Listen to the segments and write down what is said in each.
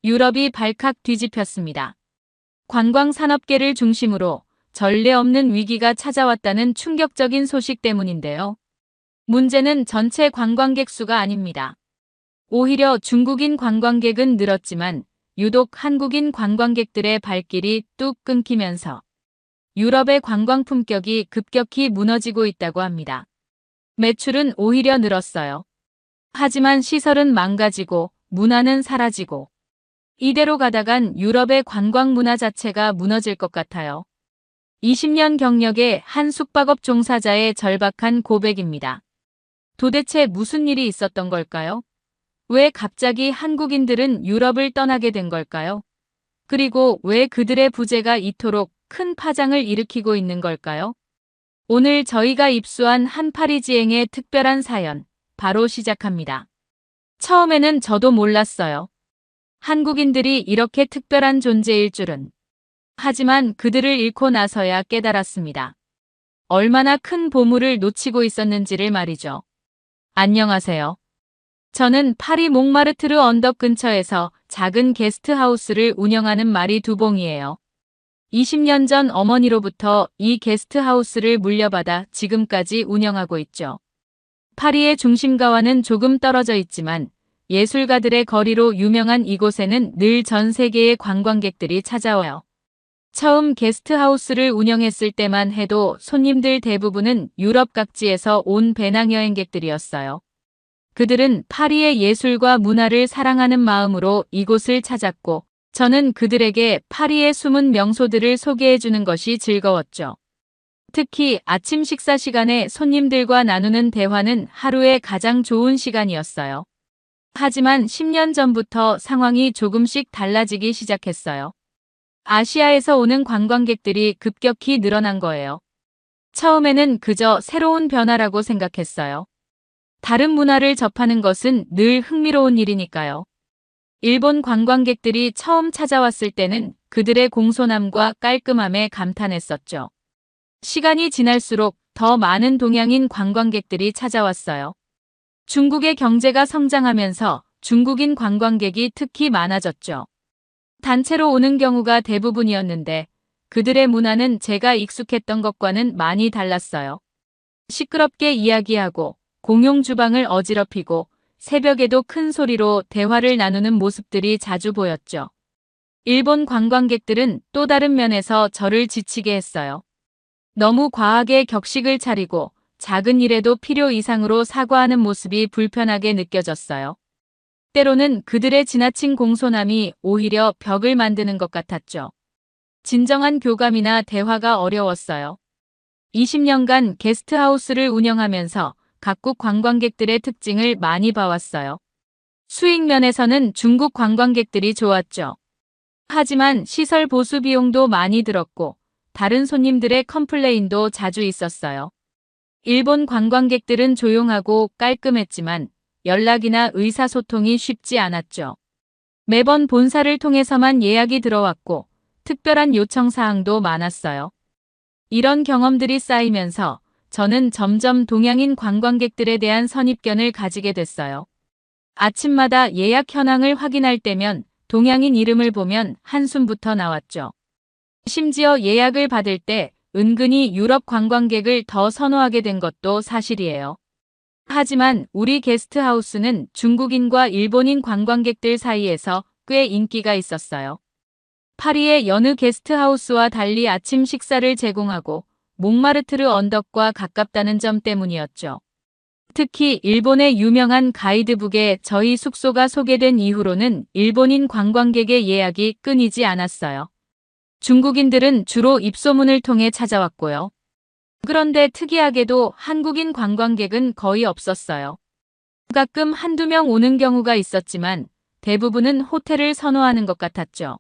유럽이 발칵 뒤집혔습니다. 관광 산업계를 중심으로 전례 없는 위기가 찾아왔다는 충격적인 소식 때문인데요. 문제는 전체 관광객 수가 아닙니다. 오히려 중국인 관광객은 늘었지만 유독 한국인 관광객들의 발길이 뚝 끊기면서 유럽의 관광 품격이 급격히 무너지고 있다고 합니다. 매출은 오히려 늘었어요. 하지만 시설은 망가지고 문화는 사라지고 이대로 가다간 유럽의 관광 문화 자체가 무너질 것 같아요. 20년 경력의 한 숙박업 종사자의 절박한 고백입니다. 도대체 무슨 일이 있었던 걸까요? 왜 갑자기 한국인들은 유럽을 떠나게 된 걸까요? 그리고 왜 그들의 부재가 이토록 큰 파장을 일으키고 있는 걸까요? 오늘 저희가 입수한 한파리지행의 특별한 사연, 바로 시작합니다. 처음에는 저도 몰랐어요. 한국인들이 이렇게 특별한 존재일 줄은. 하지만 그들을 잃고 나서야 깨달았습니다. 얼마나 큰 보물을 놓치고 있었는지를 말이죠. 안녕하세요. 저는 파리 몽마르트르 언덕 근처에서 작은 게스트하우스를 운영하는 마리 두봉이에요. 20년 전 어머니로부터 이 게스트하우스를 물려받아 지금까지 운영하고 있죠. 파리의 중심가와는 조금 떨어져 있지만 예술가들의 거리로 유명한 이곳에는 늘 전 세계의 관광객들이 찾아와요. 처음 게스트하우스를 운영했을 때만 해도 손님들 대부분은 유럽 각지에서 온 배낭여행객들이었어요. 그들은 파리의 예술과 문화를 사랑하는 마음으로 이곳을 찾았고 저는 그들에게 파리의 숨은 명소들을 소개해주는 것이 즐거웠죠. 특히 아침 식사 시간에 손님들과 나누는 대화는 하루의 가장 좋은 시간이었어요. 하지만 10년 전부터 상황이 조금씩 달라지기 시작했어요. 아시아에서 오는 관광객들이 급격히 늘어난 거예요. 처음에는 그저 새로운 변화라고 생각했어요. 다른 문화를 접하는 것은 늘 흥미로운 일이니까요. 일본 관광객들이 처음 찾아왔을 때는 그들의 공손함과 깔끔함에 감탄했었죠. 시간이 지날수록 더 많은 동양인 관광객들이 찾아왔어요. 중국의 경제가 성장하면서 중국인 관광객이 특히 많아졌죠. 단체로 오는 경우가 대부분이었는데 그들의 문화는 제가 익숙했던 것과는 많이 달랐어요. 시끄럽게 이야기하고 공용 주방을 어지럽히고 새벽에도 큰 소리로 대화를 나누는 모습들이 자주 보였죠. 일본 관광객들은 또 다른 면에서 저를 지치게 했어요. 너무 과하게 격식을 차리고 작은 일에도 필요 이상으로 사과하는 모습이 불편하게 느껴졌어요. 때로는 그들의 지나친 공손함이 오히려 벽을 만드는 것 같았죠. 진정한 교감이나 대화가 어려웠어요. 20년간 게스트하우스를 운영하면서 각국 관광객들의 특징을 많이 봐왔어요. 수익 면에서는 중국 관광객들이 좋았죠. 하지만 시설 보수 비용도 많이 들었고 다른 손님들의 컴플레인도 자주 있었어요. 일본 관광객들은 조용하고 깔끔했지만 연락이나 의사소통이 쉽지 않았죠. 매번 본사를 통해서만 예약이 들어왔고 특별한 요청 사항도 많았어요. 이런 경험들이 쌓이면서 저는 점점 동양인 관광객들에 대한 선입견을 가지게 됐어요. 아침마다 예약 현황을 확인할 때면 동양인 이름을 보면 한숨부터 나왔죠. 심지어 예약을 받을 때 은근히 유럽 관광객을 더 선호하게 된 것도 사실이에요. 하지만 우리 게스트하우스는 중국인과 일본인 관광객들 사이에서 꽤 인기가 있었어요. 파리의 여느 게스트하우스와 달리 아침 식사를 제공하고 몽마르트르 언덕과 가깝다는 점 때문이었죠. 특히 일본의 유명한 가이드북에 저희 숙소가 소개된 이후로는 일본인 관광객의 예약이 끊이지 않았어요. 중국인들은 주로 입소문을 통해 찾아왔고요. 그런데 특이하게도 한국인 관광객은 거의 없었어요. 가끔 한두 명 오는 경우가 있었지만 대부분은 호텔을 선호하는 것 같았죠.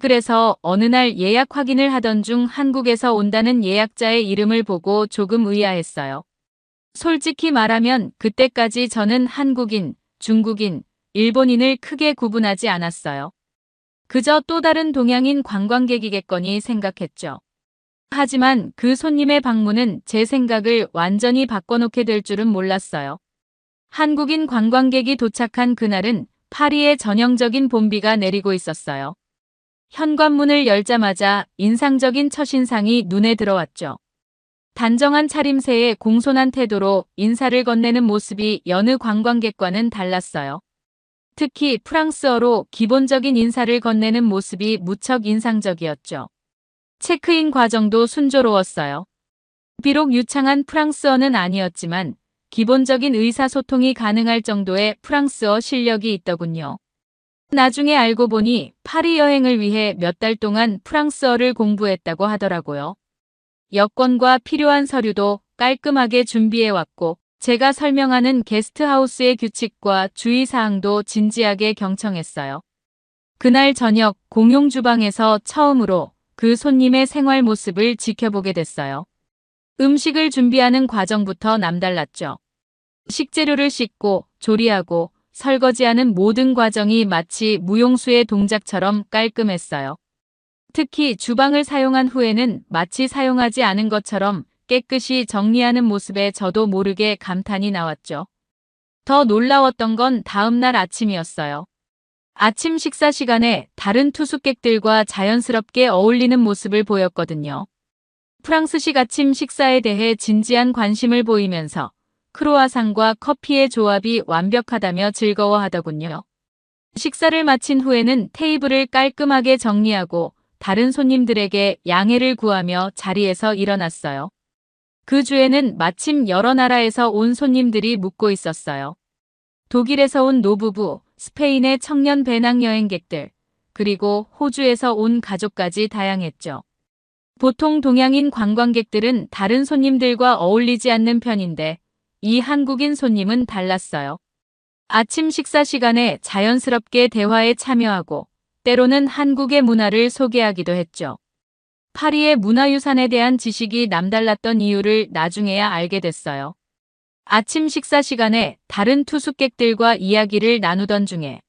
그래서 어느 날 예약 확인을 하던 중 한국에서 온다는 예약자의 이름을 보고 조금 의아했어요. 솔직히 말하면 그때까지 저는 한국인, 중국인, 일본인을 크게 구분하지 않았어요. 그저 또 다른 동양인 관광객이겠거니 생각했죠. 하지만 그 손님의 방문은 제 생각을 완전히 바꿔놓게 될 줄은 몰랐어요. 한국인 관광객이 도착한 그날은 파리에 전형적인 봄비가 내리고 있었어요. 현관문을 열자마자 인상적인 첫인상이 눈에 들어왔죠. 단정한 차림새에 공손한 태도로 인사를 건네는 모습이 여느 관광객과는 달랐어요. 특히 프랑스어로 기본적인 인사를 건네는 모습이 무척 인상적이었죠. 체크인 과정도 순조로웠어요. 비록 유창한 프랑스어는 아니었지만 기본적인 의사소통이 가능할 정도의 프랑스어 실력이 있더군요. 나중에 알고 보니 파리 여행을 위해 몇 달 동안 프랑스어를 공부했다고 하더라고요. 여권과 필요한 서류도 깔끔하게 준비해왔고 제가 설명하는 게스트하우스의 규칙과 주의사항도 진지하게 경청했어요. 그날 저녁 공용 주방에서 처음으로 그 손님의 생활 모습을 지켜보게 됐어요. 음식을 준비하는 과정부터 남달랐죠. 식재료를 씻고 조리하고 설거지하는 모든 과정이 마치 무용수의 동작처럼 깔끔했어요. 특히 주방을 사용한 후에는 마치 사용하지 않은 것처럼 깨끗이 정리하는 모습에 저도 모르게 감탄이 나왔죠. 더 놀라웠던 건 다음날 아침이었어요. 아침 식사 시간에 다른 투숙객들과 자연스럽게 어울리는 모습을 보였거든요. 프랑스식 아침 식사에 대해 진지한 관심을 보이면서 크로아상과 커피의 조합이 완벽하다며 즐거워하더군요. 식사를 마친 후에는 테이블을 깔끔하게 정리하고 다른 손님들에게 양해를 구하며 자리에서 일어났어요. 그 주에는 마침 여러 나라에서 온 손님들이 묵고 있었어요. 독일에서 온 노부부, 스페인의 청년 배낭여행객들, 그리고 호주에서 온 가족까지 다양했죠. 보통 동양인 관광객들은 다른 손님들과 어울리지 않는 편인데 이 한국인 손님은 달랐어요. 아침 식사 시간에 자연스럽게 대화에 참여하고 때로는 한국의 문화를 소개하기도 했죠. 파리의 문화유산에 대한 지식이 남달랐던 이유를 나중에야 알게 됐어요. 아침 식사 시간에 다른 투숙객들과 이야기를 나누던 중에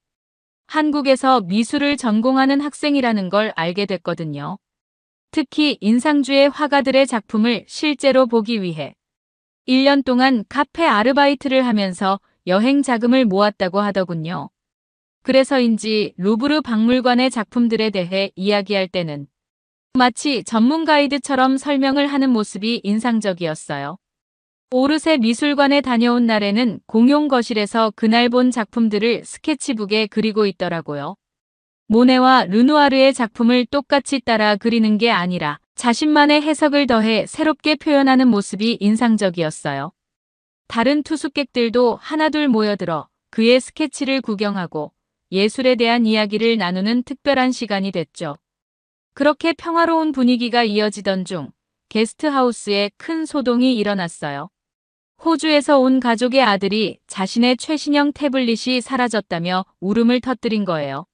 한국에서 미술을 전공하는 학생이라는 걸 알게 됐거든요. 특히 인상주의 화가들의 작품을 실제로 보기 위해 1년 동안 카페 아르바이트를 하면서 여행 자금을 모았다고 하더군요. 그래서인지 루브르 박물관의 작품들에 대해 이야기할 때는 마치 전문 가이드처럼 설명을 하는 모습이 인상적이었어요. 오르세 미술관에 다녀온 날에는 공용 거실에서 그날 본 작품들을 스케치북에 그리고 있더라고요. 모네와 르누아르의 작품을 똑같이 따라 그리는 게 아니라 자신만의 해석을 더해 새롭게 표현하는 모습이 인상적이었어요. 다른 투숙객들도 하나둘 모여들어 그의 스케치를 구경하고 예술에 대한 이야기를 나누는 특별한 시간이 됐죠. 그렇게 평화로운 분위기가 이어지던 중 게스트하우스에 큰 소동이 일어났어요. 호주에서 온 가족의 아들이 자신의 최신형 태블릿이 사라졌다며 울음을 터뜨린 거예요.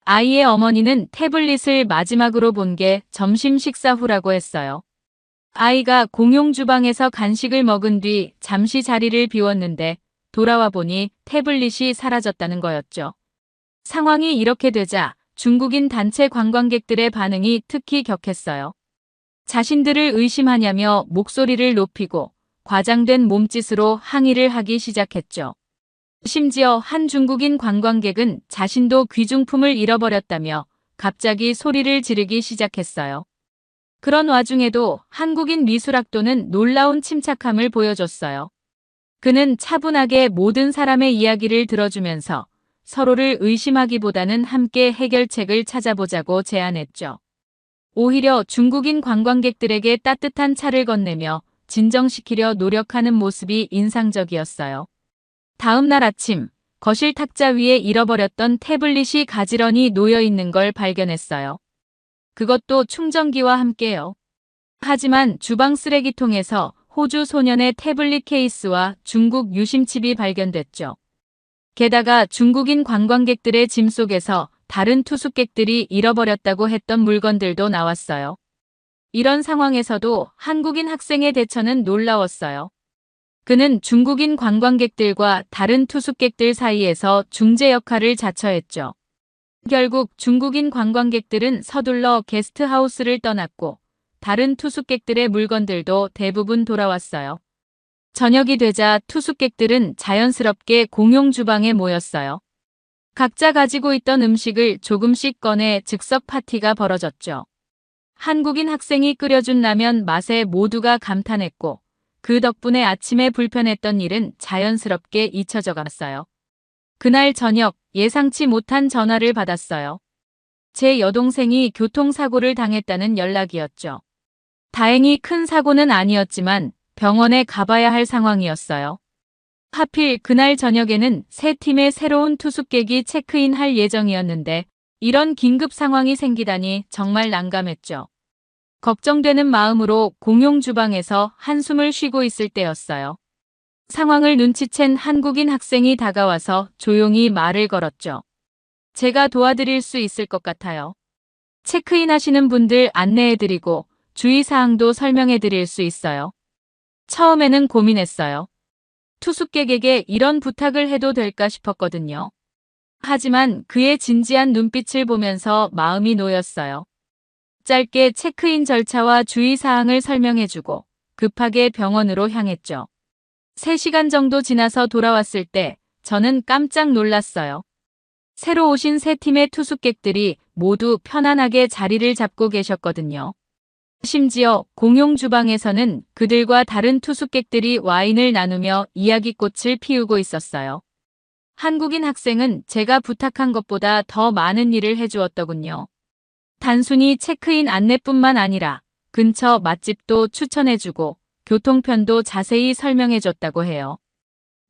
아이의 어머니는 태블릿을 마지막으로 본 게 점심 식사 후라고 했어요. 아이가 공용 주방에서 간식을 먹은 뒤 잠시 자리를 비웠는데 돌아와 보니 태블릿이 사라졌다는 거였죠. 상황이 이렇게 되자 중국인 단체 관광객들의 반응이 특히 격했어요. 자신들을 의심하냐며 목소리를 높이고 과장된 몸짓으로 항의를 하기 시작했죠. 심지어 한 중국인 관광객은 자신도 귀중품을 잃어버렸다며 갑자기 소리를 지르기 시작했어요. 그런 와중에도 한국인 미술학도는 놀라운 침착함을 보여줬어요. 그는 차분하게 모든 사람의 이야기를 들어주면서 서로를 의심하기보다는 함께 해결책을 찾아보자고 제안했죠. 오히려 중국인 관광객들에게 따뜻한 차를 건네며 진정시키려 노력하는 모습이 인상적이었어요. 다음 날 아침, 거실 탁자 위에 잃어버렸던 태블릿이 가지런히 놓여 있는 걸 발견했어요. 그것도 충전기와 함께요. 하지만 주방 쓰레기통에서 호주 소년의 태블릿 케이스와 중국 유심칩이 발견됐죠. 게다가 중국인 관광객들의 짐 속에서 다른 투숙객들이 잃어버렸다고 했던 물건들도 나왔어요. 이런 상황에서도 한국인 학생의 대처는 놀라웠어요. 그는 중국인 관광객들과 다른 투숙객들 사이에서 중재 역할을 자처했죠. 결국 중국인 관광객들은 서둘러 게스트하우스를 떠났고 다른 투숙객들의 물건들도 대부분 돌아왔어요. 저녁이 되자 투숙객들은 자연스럽게 공용 주방에 모였어요. 각자 가지고 있던 음식을 조금씩 꺼내 즉석 파티가 벌어졌죠. 한국인 학생이 끓여준 라면 맛에 모두가 감탄했고 그 덕분에 아침에 불편했던 일은 자연스럽게 잊혀져 갔어요. 그날 저녁 예상치 못한 전화를 받았어요. 제 여동생이 교통사고를 당했다는 연락이었죠. 다행히 큰 사고는 아니었지만 병원에 가봐야 할 상황이었어요. 하필 그날 저녁에는 새 팀의 새로운 투숙객이 체크인할 예정이었는데 이런 긴급 상황이 생기다니 정말 난감했죠. 걱정되는 마음으로 공용 주방에서 한숨을 쉬고 있을 때였어요. 상황을 눈치챈 한국인 학생이 다가와서 조용히 말을 걸었죠. 제가 도와드릴 수 있을 것 같아요. 체크인 하시는 분들 안내해드리고 주의사항도 설명해드릴 수 있어요. 처음에는 고민했어요. 투숙객에게 이런 부탁을 해도 될까 싶었거든요. 하지만 그의 진지한 눈빛을 보면서 마음이 놓였어요. 짧게 체크인 절차와 주의사항을 설명해주고 급하게 병원으로 향했죠. 3시간 정도 지나서 돌아왔을 때 저는 깜짝 놀랐어요. 새로 오신 세 팀의 투숙객들이 모두 편안하게 자리를 잡고 계셨거든요. 심지어 공용 주방에서는 그들과 다른 투숙객들이 와인을 나누며 이야기꽃을 피우고 있었어요. 한국인 학생은 제가 부탁한 것보다 더 많은 일을 해주었더군요. 단순히 체크인 안내뿐만 아니라 근처 맛집도 추천해주고 교통편도 자세히 설명해줬다고 해요.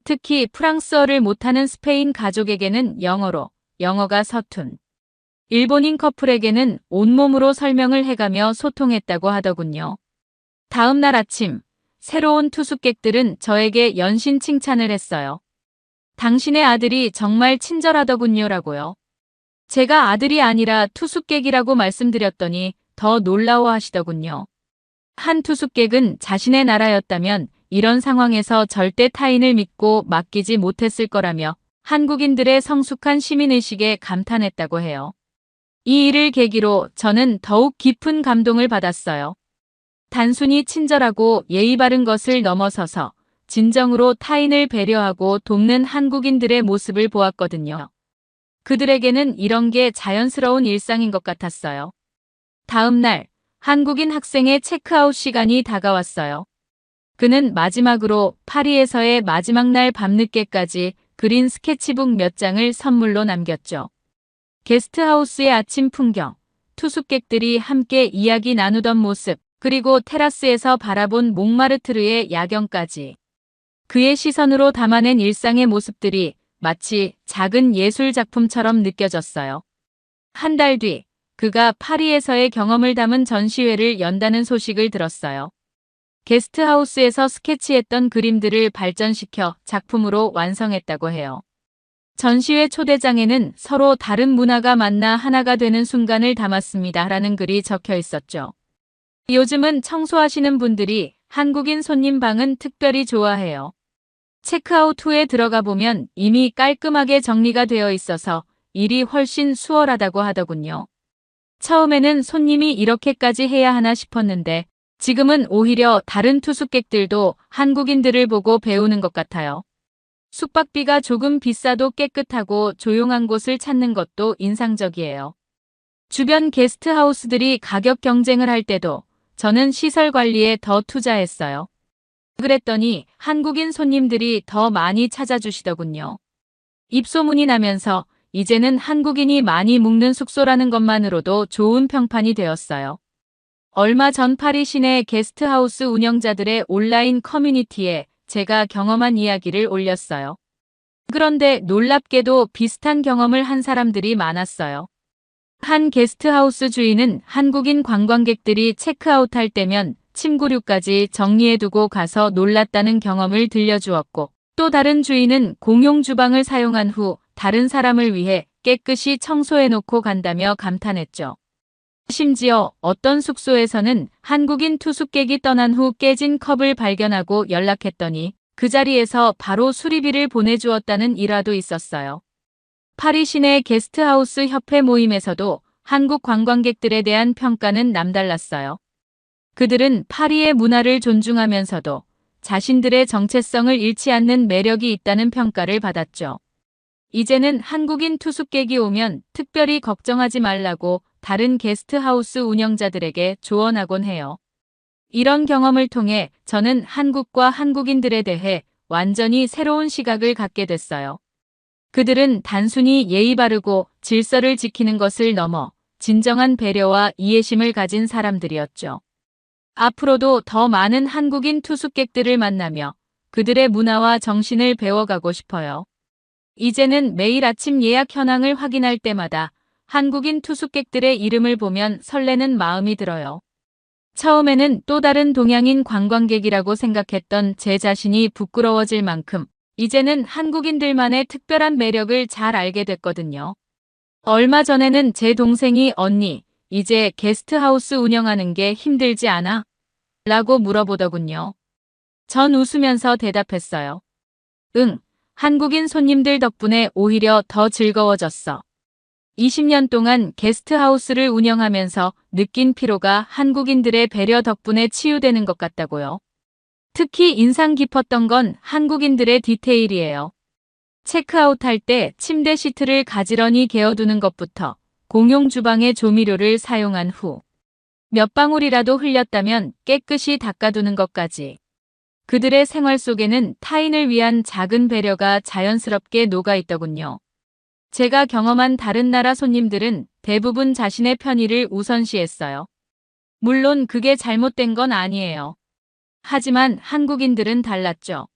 특히 프랑스어를 못하는 스페인 가족에게는 영어로, 영어가 서툰 일본인 커플에게는 온몸으로 설명을 해가며 소통했다고 하더군요. 다음 날 아침, 새로운 투숙객들은 저에게 연신 칭찬을 했어요. 당신의 아들이 정말 친절하더군요라고요. 제가 아들이 아니라 투숙객이라고 말씀드렸더니 더 놀라워하시더군요. 한 투숙객은 자신의 나라였다면 이런 상황에서 절대 타인을 믿고 맡기지 못했을 거라며 한국인들의 성숙한 시민의식에 감탄했다고 해요. 이 일을 계기로 저는 더욱 깊은 감동을 받았어요. 단순히 친절하고 예의 바른 것을 넘어서서 진정으로 타인을 배려하고 돕는 한국인들의 모습을 보았거든요. 그들에게는 이런 게 자연스러운 일상인 것 같았어요. 다음 날, 한국인 학생의 체크아웃 시간이 다가왔어요. 그는 마지막으로 파리에서의 마지막 날 밤늦게까지 그린 스케치북 몇 장을 선물로 남겼죠. 게스트하우스의 아침 풍경, 투숙객들이 함께 이야기 나누던 모습, 그리고 테라스에서 바라본 몽마르트르의 야경까지. 그의 시선으로 담아낸 일상의 모습들이 마치 작은 예술 작품처럼 느껴졌어요. 한 달 뒤, 그가 파리에서의 경험을 담은 전시회를 연다는 소식을 들었어요. 게스트하우스에서 스케치했던 그림들을 발전시켜 작품으로 완성했다고 해요. 전시회 초대장에는 서로 다른 문화가 만나 하나가 되는 순간을 담았습니다. 라는 글이 적혀 있었죠. 요즘은 청소하시는 분들이 한국인 손님 방은 특별히 좋아해요. 체크아웃 후에 들어가 보면 이미 깔끔하게 정리가 되어 있어서 일이 훨씬 수월하다고 하더군요. 처음에는 손님이 이렇게까지 해야 하나 싶었는데 지금은 오히려 다른 투숙객들도 한국인들을 보고 배우는 것 같아요. 숙박비가 조금 비싸도 깨끗하고 조용한 곳을 찾는 것도 인상적이에요. 주변 게스트하우스들이 가격 경쟁을 할 때도 저는 시설 관리에 더 투자했어요. 그랬더니 한국인 손님들이 더 많이 찾아주시더군요. 입소문이 나면서 이제는 한국인이 많이 묵는 숙소라는 것만으로도 좋은 평판이 되었어요. 얼마 전 파리 시내 게스트하우스 운영자들의 온라인 커뮤니티에 제가 경험한 이야기를 올렸어요. 그런데 놀랍게도 비슷한 경험을 한 사람들이 많았어요. 한 게스트하우스 주인은 한국인 관광객들이 체크아웃할 때면 침구류까지 정리해두고 가서 놀랐다는 경험을 들려주었고, 또 다른 주인은 공용 주방을 사용한 후 다른 사람을 위해 깨끗이 청소해놓고 간다며 감탄했죠. 심지어 어떤 숙소에서는 한국인 투숙객이 떠난 후 깨진 컵을 발견하고 연락했더니 그 자리에서 바로 수리비를 보내주었다는 일화도 있었어요. 파리 시내 게스트하우스 협회 모임에서도 한국 관광객들에 대한 평가는 남달랐어요. 그들은 파리의 문화를 존중하면서도 자신들의 정체성을 잃지 않는 매력이 있다는 평가를 받았죠. 이제는 한국인 투숙객이 오면 특별히 걱정하지 말라고 다른 게스트하우스 운영자들에게 조언하곤 해요. 이런 경험을 통해 저는 한국과 한국인들에 대해 완전히 새로운 시각을 갖게 됐어요. 그들은 단순히 예의 바르고 질서를 지키는 것을 넘어 진정한 배려와 이해심을 가진 사람들이었죠. 앞으로도 더 많은 한국인 투숙객들을 만나며 그들의 문화와 정신을 배워가고 싶어요. 이제는 매일 아침 예약 현황을 확인할 때마다 한국인 투숙객들의 이름을 보면 설레는 마음이 들어요. 처음에는 또 다른 동양인 관광객이라고 생각했던 제 자신이 부끄러워질 만큼 이제는 한국인들만의 특별한 매력을 잘 알게 됐거든요. 얼마 전에는 제 동생이 언니, 이제 게스트하우스 운영하는 게 힘들지 않아? 라고 물어보더군요. 전 웃으면서 대답했어요. 응, 한국인 손님들 덕분에 오히려 더 즐거워졌어. 20년 동안 게스트하우스를 운영하면서 느낀 피로가 한국인들의 배려 덕분에 치유되는 것 같다고요. 특히 인상 깊었던 건 한국인들의 디테일이에요. 체크아웃할 때 침대 시트를 가지런히 개어두는 것부터 공용 주방의 조미료를 사용한 후 몇 방울이라도 흘렸다면 깨끗이 닦아두는 것까지. 그들의 생활 속에는 타인을 위한 작은 배려가 자연스럽게 녹아있더군요. 제가 경험한 다른 나라 손님들은 대부분 자신의 편의를 우선시했어요. 물론 그게 잘못된 건 아니에요. 하지만 한국인들은 달랐죠.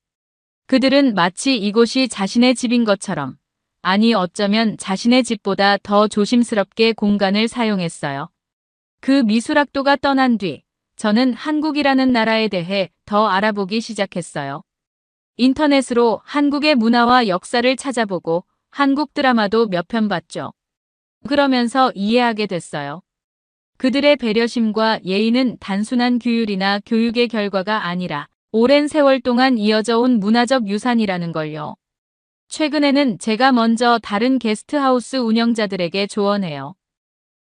그들은 마치 이곳이 자신의 집인 것처럼, 아니 어쩌면 자신의 집보다 더 조심스럽게 공간을 사용했어요. 그 미술학도가 떠난 뒤 저는 한국이라는 나라에 대해 더 알아보기 시작했어요. 인터넷으로 한국의 문화와 역사를 찾아보고 한국 드라마도 몇 편 봤죠. 그러면서 이해하게 됐어요. 그들의 배려심과 예의는 단순한 규율이나 교육의 결과가 아니라 오랜 세월 동안 이어져 온 문화적 유산이라는 걸요. 최근에는 제가 먼저 다른 게스트하우스 운영자들에게 조언해요.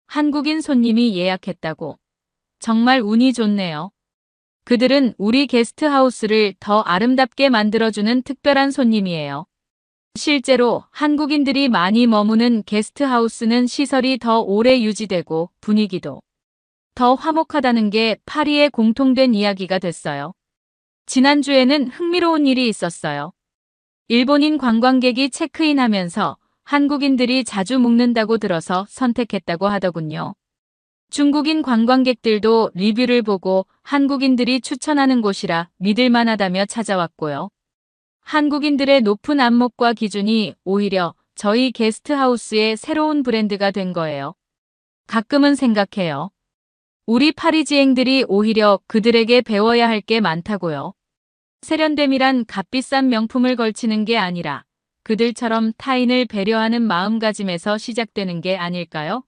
한국인 손님이 예약했다고. 정말 운이 좋네요. 그들은 우리 게스트하우스를 더 아름답게 만들어주는 특별한 손님이에요. 실제로 한국인들이 많이 머무는 게스트하우스는 시설이 더 오래 유지되고 분위기도 더 화목하다는 게 파리의 공통된 이야기가 됐어요. 지난주에는 흥미로운 일이 있었어요. 일본인 관광객이 체크인하면서 한국인들이 자주 묵는다고 들어서 선택했다고 하더군요. 중국인 관광객들도 리뷰를 보고 한국인들이 추천하는 곳이라 믿을만하다며 찾아왔고요. 한국인들의 높은 안목과 기준이 오히려 저희 게스트하우스의 새로운 브랜드가 된 거예요. 가끔은 생각해요. 우리 파리지앵들이 오히려 그들에게 배워야 할 게 많다고요. 세련됨이란 값비싼 명품을 걸치는 게 아니라 그들처럼 타인을 배려하는 마음가짐에서 시작되는 게 아닐까요?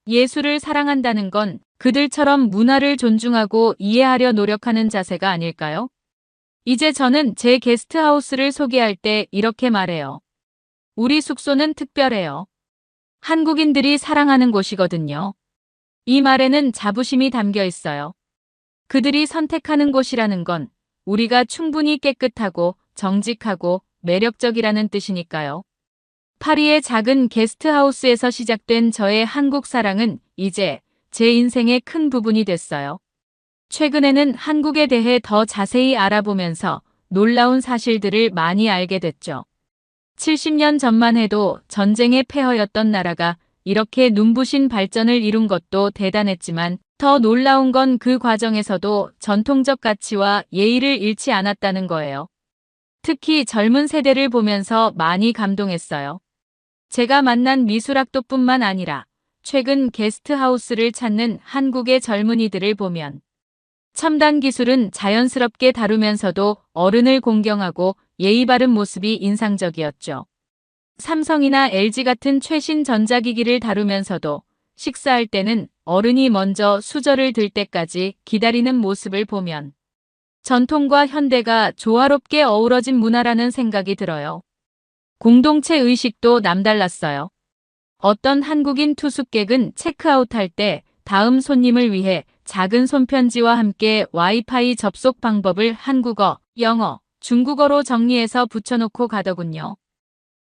예술을 사랑한다는 건 그들처럼 문화를 존중하고 이해하려 노력하는 자세가 아닐까요? 이제 저는 제 게스트하우스를 소개할 때 이렇게 말해요. 우리 숙소는 특별해요. 한국인들이 사랑하는 곳이거든요. 이 말에는 자부심이 담겨 있어요. 그들이 선택하는 곳이라는 건 우리가 충분히 깨끗하고 정직하고 매력적이라는 뜻이니까요. 파리의 작은 게스트하우스에서 시작된 저의 한국 사랑은 이제 제 인생의 큰 부분이 됐어요. 최근에는 한국에 대해 더 자세히 알아보면서 놀라운 사실들을 많이 알게 됐죠. 70년 전만 해도 전쟁의 폐허였던 나라가 이렇게 눈부신 발전을 이룬 것도 대단했지만 더 놀라운 건 그 과정에서도 전통적 가치와 예의를 잃지 않았다는 거예요. 특히 젊은 세대를 보면서 많이 감동했어요. 제가 만난 미술학도뿐만 아니라 최근 게스트하우스를 찾는 한국의 젊은이들을 보면 첨단 기술은 자연스럽게 다루면서도 어른을 공경하고 예의 바른 모습이 인상적이었죠. 삼성이나 LG 같은 최신 전자기기를 다루면서도 식사할 때는 어른이 먼저 수저를 들 때까지 기다리는 모습을 보면 전통과 현대가 조화롭게 어우러진 문화라는 생각이 들어요. 공동체 의식도 남달랐어요. 어떤 한국인 투숙객은 체크아웃할 때 다음 손님을 위해 작은 손편지와 함께 와이파이 접속 방법을 한국어, 영어, 중국어로 정리해서 붙여놓고 가더군요.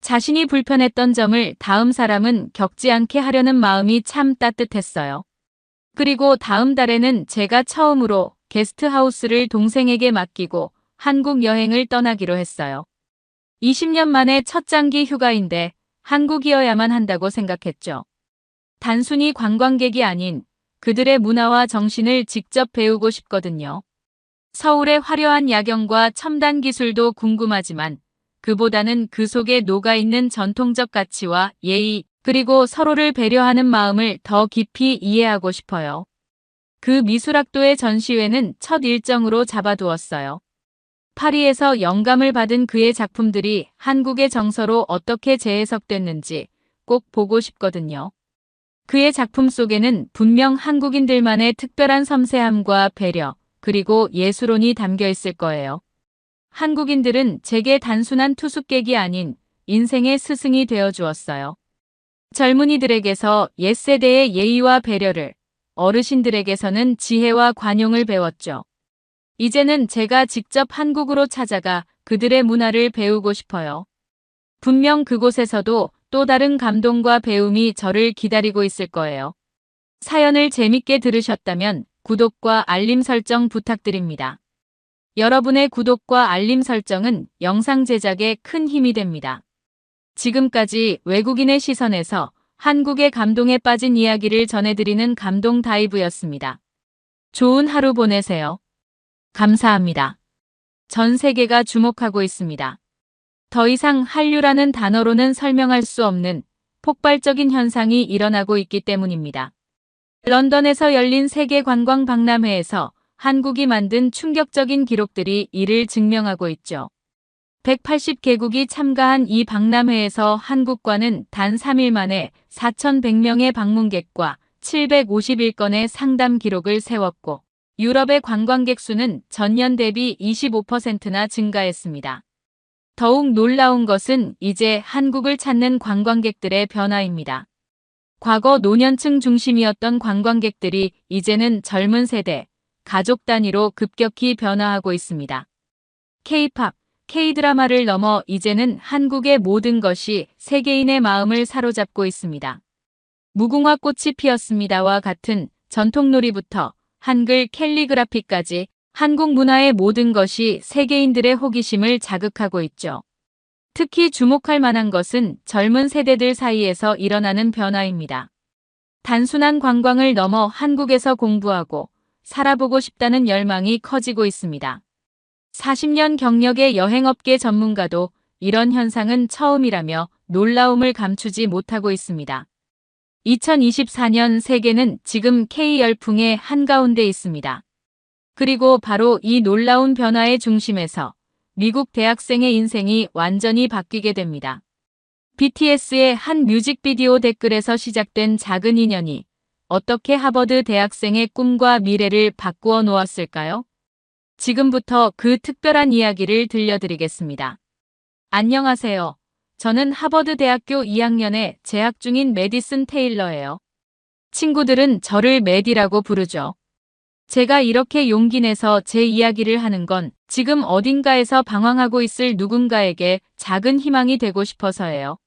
자신이 불편했던 점을 다음 사람은 겪지 않게 하려는 마음이 참 따뜻했어요. 그리고 다음 달에는 제가 처음으로 게스트하우스를 동생에게 맡기고 한국 여행을 떠나기로 했어요. 20년 만에 첫 장기 휴가인데 한국이어야만 한다고 생각했죠. 단순히 관광객이 아닌 그들의 문화와 정신을 직접 배우고 싶거든요. 서울의 화려한 야경과 첨단 기술도 궁금하지만 그보다는 그 속에 녹아있는 전통적 가치와 예의, 그리고 서로를 배려하는 마음을 더 깊이 이해하고 싶어요. 그 미술학도의 전시회는 첫 일정으로 잡아두었어요. 파리에서 영감을 받은 그의 작품들이 한국의 정서로 어떻게 재해석됐는지 꼭 보고 싶거든요. 그의 작품 속에는 분명 한국인들만의 특별한 섬세함과 배려, 그리고 예술혼이 담겨 있을 거예요. 한국인들은 제게 단순한 투숙객이 아닌 인생의 스승이 되어 주었어요. 젊은이들에게서 옛세대의 예의와 배려를, 어르신들에게서는 지혜와 관용을 배웠죠. 이제는 제가 직접 한국으로 찾아가 그들의 문화를 배우고 싶어요. 분명 그곳에서도 또 다른 감동과 배움이 저를 기다리고 있을 거예요. 사연을 재밌게 들으셨다면 구독과 알림 설정 부탁드립니다. 여러분의 구독과 알림 설정은 영상 제작에 큰 힘이 됩니다. 지금까지 외국인의 시선에서 한국의 감동에 빠진 이야기를 전해드리는 감동 다이브였습니다. 좋은 하루 보내세요. 감사합니다. 전 세계가 주목하고 있습니다. 더 이상 한류라는 단어로는 설명할 수 없는 폭발적인 현상이 일어나고 있기 때문입니다. 런던에서 열린 세계 관광 박람회에서 한국이 만든 충격적인 기록들이 이를 증명하고 있죠. 180개국이 참가한 이 박람회에서 한국과는 단 3일 만에 4,100명의 방문객과 751건의 상담 기록을 세웠고, 유럽의 관광객 수는 전년 대비 25%나 증가했습니다. 더욱 놀라운 것은 이제 한국을 찾는 관광객들의 변화입니다. 과거 노년층 중심이었던 관광객들이 이제는 젊은 세대, 가족 단위로 급격히 변화하고 있습니다. K-팝, K-드라마를 넘어 이제는 한국의 모든 것이 세계인의 마음을 사로잡고 있습니다. 무궁화 꽃이 피었습니다와 같은 전통놀이부터 한글 캘리그라피까지 한국 문화의 모든 것이 세계인들의 호기심을 자극하고 있죠. 특히 주목할 만한 것은 젊은 세대들 사이에서 일어나는 변화입니다. 단순한 관광을 넘어 한국에서 공부하고 살아보고 싶다는 열망이 커지고 있습니다. 40년 경력의 여행업계 전문가도 이런 현상은 처음이라며 놀라움을 감추지 못하고 있습니다. 2024년 세계는 지금 K 열풍의 한가운데 있습니다. 그리고 바로 이 놀라운 변화의 중심에서 미국 대학생의 인생이 완전히 바뀌게 됩니다. BTS의 한 뮤직비디오 댓글에서 시작된 작은 인연이 어떻게 하버드 대학생의 꿈과 미래를 바꾸어 놓았을까요? 지금부터 그 특별한 이야기를 들려드리겠습니다. 안녕하세요. 저는 하버드 대학교 2학년에 재학 중인 매디슨 테일러예요. 친구들은 저를 매디라고 부르죠. 제가 이렇게 용기 내서 제 이야기를 하는 건 지금 어딘가에서 방황하고 있을 누군가에게 작은 희망이 되고 싶어서예요.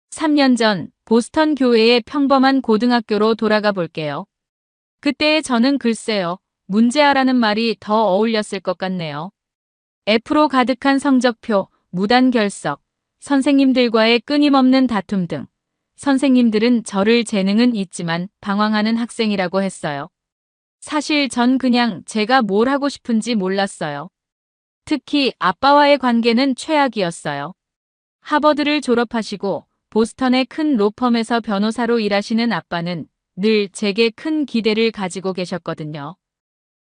3년 전 보스턴 교회의 평범한 고등학교로 돌아가 볼게요. 그때의 저는 글쎄요, 문제아라는 말이 더 어울렸을 것 같네요. F로 가득한 성적표, 무단 결석, 선생님들과의 끊임없는 다툼 등 선생님들은 저를 재능은 있지만 방황하는 학생이라고 했어요. 사실 전 그냥 제가 뭘 하고 싶은지 몰랐어요. 특히 아빠와의 관계는 최악이었어요. 하버드를 졸업하시고 보스턴의 큰 로펌에서 변호사로 일하시는 아빠는 늘 제게 큰 기대를 가지고 계셨거든요.